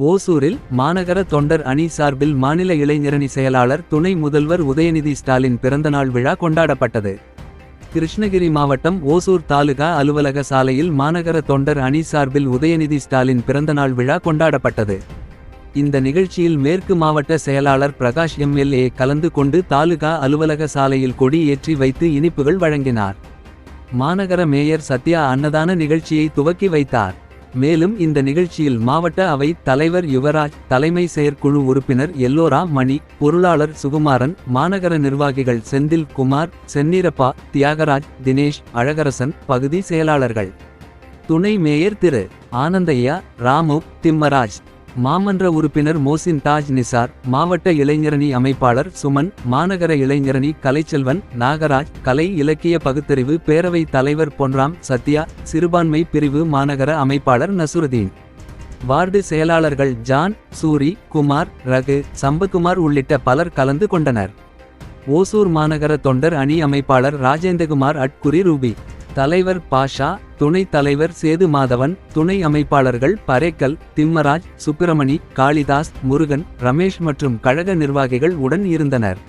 ஓசூரில் மாநகர தொண்டர் அணி சார்பில் மாநில இளைஞரணி செயலாளர் துணை முதல்வர் உதயநிதி ஸ்டாலின் பிறந்தநாள் விழா கொண்டாடப்பட்டது. கிருஷ்ணகிரி மாவட்டம் ஓசூர் தாலுகா அலுவலக சாலையில் மாநகர தொண்டர் அணி சார்பில் உதயநிதி ஸ்டாலின் பிறந்தநாள் விழா கொண்டாடப்பட்டது. இந்த நிகழ்ச்சியில் மேற்கு மாவட்ட செயலாளர் பிரகாஷ் எம்எல்ஏ கலந்து கொண்டு தாலுகா அலுவலக சாலையில் கொடி ஏற்றி வைத்து இனிப்புகள் வழங்கினார். மாநகர மேயர் சத்யா அன்னதான நிகழ்ச்சியை துவக்கி வைத்தார். மேலும் இந்த நிகழ்ச்சியில் மாவட்ட அவை தலைவர் யுவராஜ், தலைமை செயற்குழு உறுப்பினர் எல்லோரா மணி, பொருளாளர் சுகுமாரன், மாநகர நிர்வாகிகள் செந்தில் குமார், சென்னீரப்பா, தியாகராஜ், தினேஷ், அழகரசன், பகுதி செயலாளர்கள், துணை மேயர் திரு ஆனந்தையா, ராமு, திம்மராஜ், மாமன்ற உறுப்பினர் மோசின் தாஜ் நிசார், மாவட்ட இளைஞரணி அமைப்பாளர் சுமன், மாநகர இளைஞரணி கலைச்செல்வன், நாகராஜ், கலை இலக்கிய பகுத்தறிவு பேரவை தலைவர் பொன்ராம், சத்யா, சிறுபான்மை பிரிவு மாநகர அமைப்பாளர் நசுருதீன், வார்டு செயலாளர்கள் ஜான், சூரி, குமார், ரகு, சம்பத்குமார் உள்ளிட்ட பலர் கலந்து கொண்டனர். ஓசூர் மாநகர தொண்டர் அணி அமைப்பாளர் ராஜேந்திரகுமார் அட்குரி ரூபி, தலைவர் பாஷா, துணைத் தலைவர் சேது மாதவன், துணை அமைப்பாளர்கள் பரேக்கல், திம்மராஜ், சுப்பிரமணி, காளிதாஸ், முருகன், ரமேஷ் மற்றும் கழக நிர்வாகிகள் உடன் இருந்தனர்.